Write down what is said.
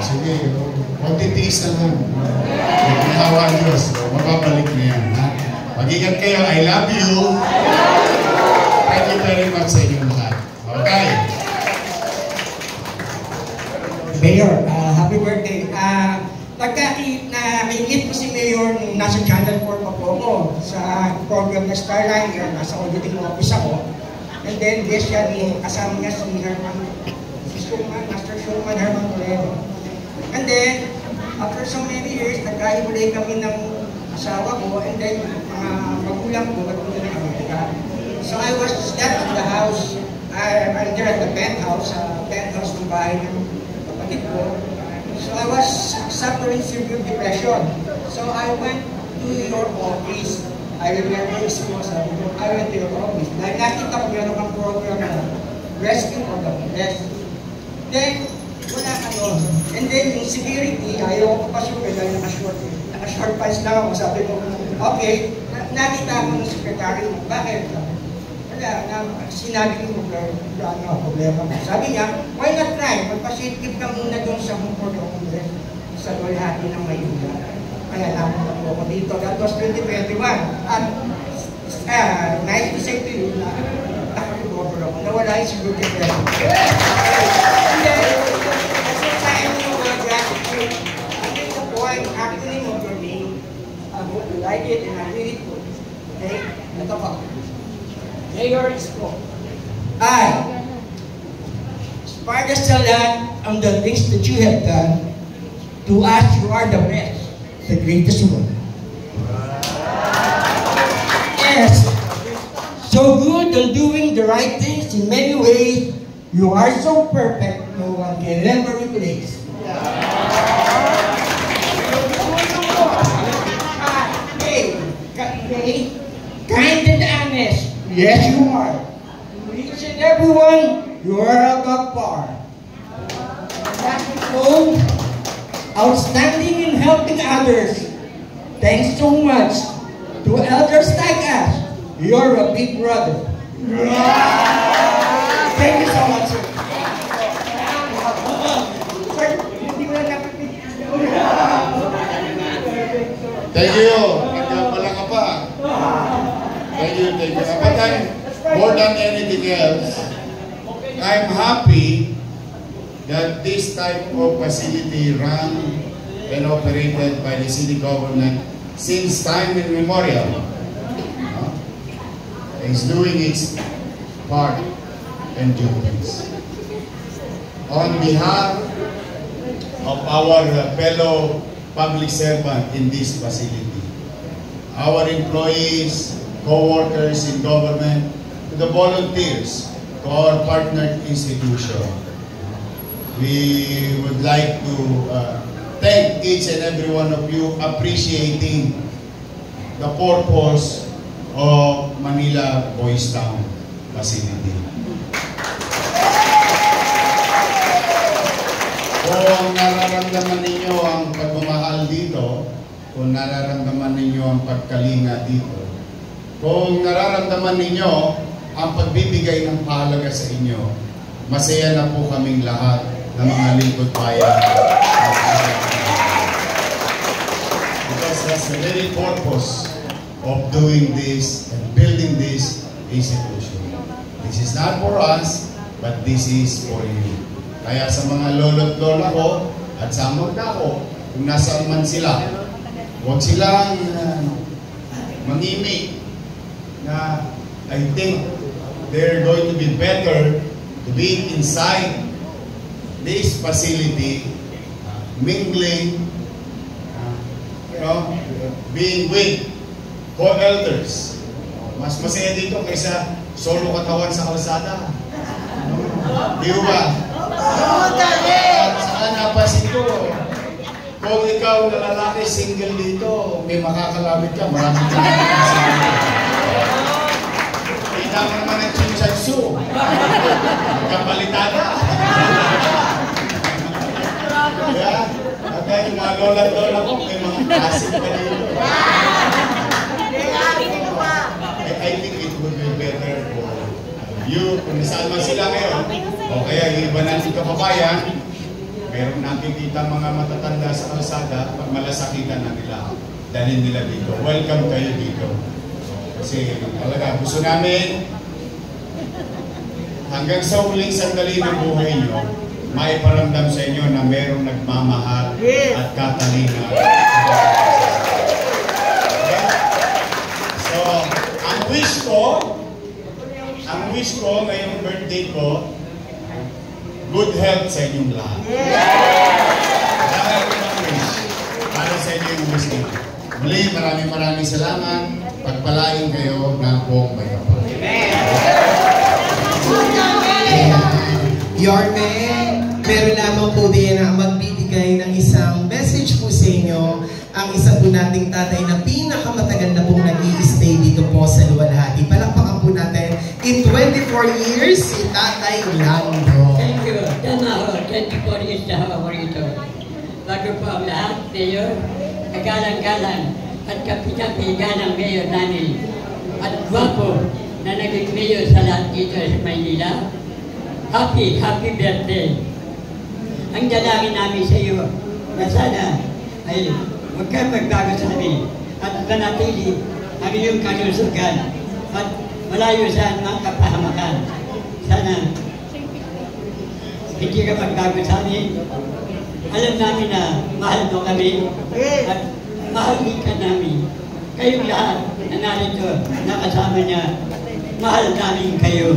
Sige, magtitiis na lang. Ginawa Diyos, mababalik na yan. Mag-ingat kayo, I love you. Thank you very much sa inyong lahat. Okay. Mayor, happy birthday. Nag-meet ko si Mayor nung nasa Channel 4 pa po ako sa program na Starliner, nasa auditing office ako. And then, this year, kasama niya si Herman, Master Showman Herman Moreno. And then, after so many years, nagkahiwalay kami ng asawa ko, and then, mga magulang ko, nagpunta ng Amerika. So I was there at the house, I'm there at the penthouse ng bahay ng kapatid ko. So I was suffering severe depression. So I went to your office. I remember this was, I went to your office. Dahil nakita ko meron kang program na Rescue for the Homeless. Then, wala ano. And then, yung security, ayaw ko pa super dahil naka-short pants lang ako. Sabi ko, okay, nakita ko ng secretary mo. Bakit? Wala, sinabi ko, ano, problema mo. Sabi niya, why not try? Magpa-shade ka muna doon sa home for the homeless sa Dolhati ng Maynila. Kaya naman ako ako dito. That was 2021. At nice to say to you na nakarecover ako. Nawala yung siguro depression. And then, actually of your name, I hope you like it and I read it for you. Okay? Ito pa. Mayor Isko. I, despite the lot of the things that you have done, to us you are the best, the greatest one. Yes, so good on doing the right things in many ways. You are so perfect, no one can ever replace. Kind and honest, yes you are. Each and everyone, you are above par. Outstanding in helping others. Thanks so much to elders like us. You're a big brother. Thank you so much, sir. Thank you. Nagkapala ka pa. Thank you. But more than anything else, I'm happy that this type of facility run and operated by the city government since time immemorial is doing its part and duties. On behalf of our fellow public servant in this facility, our employees, co-workers in government, to the volunteers, to our partner institution, we would like to thank each and every one of you appreciating the purpose of Manila Boys Town Facility. Kung nararamdaman ninyo ang pagmamahal dito, kung nararamdaman ninyo ang pagkalinga dito, kung nararamdaman ninyo ang pagbibigay ng pahalaga sa inyo, masaya na po kaming lahat ng mga lingkod bayan. Because that's the very purpose of doing this and building this institution. This is not for us, but this is for you. Kaya sa mga lolo't lola ko at sa magda ko, kung nasaan man sila, huwag silang mangimi na I think they're going to be better to be inside this facility, mingling, being with co-elders. Mas masaya dito kaysa solo katawan sa kalsada. Di ba? At saka napasin ko, kung ikaw na lalaki single dito, may makakalapit ka, maraming kita mo naman ang chinchansu. Kapalitada. Yeah? At yung mga lola-lola ko, may mga klasik pa dito. I think it would be better for you, kung saan man sila ngayon, o kaya yung iba natin kapabayan, Meron nakikita mga matatanda sa kalsada, pag malasakitan na nila, dalhin nila dito. Welcome kayo dito. Kasi talaga, gusto namin hanggang sa huling sandali ng buhay nyo, maiparamdam sa inyo na merong nagmamahal at katalinga. So, ang wish ko ngayong birthday ko, good health sa inyong lahat. Dahil ko ang wish, para sa inyo yung wish nyo. Muli, maraming salamat. Pagpalain kayo ng buong Bayapa. Yorme, meron lamang po din na magbibigay ng isang message po sa inyo, ang isa po nating tatay na pinakamatagal na pong nag-i-stay dito po sa Luwalhati. Palakpakan po natin, in 24 years, si Tatay Lando. Thank you. Tama ho, 24 years na ako rito. Bago po ang lahat, Mayor, kagalang-galang at kapitan-pigan ng Mayor namin at gwapo na naging Mayor sa lahat dito sa Maynila. Happy birthday! Ang dalangin namin sa iyo na sana ay huwag kang magbago sa amin at manatili ang iyong kalusugan at malayo sa mga kapahamakan. Sana hindi ka magbago sa amin. Alam namin na mahal mo kami at mahal din ka namin. Kayong lahat na narito, nakasama niya, mahal namin kayo.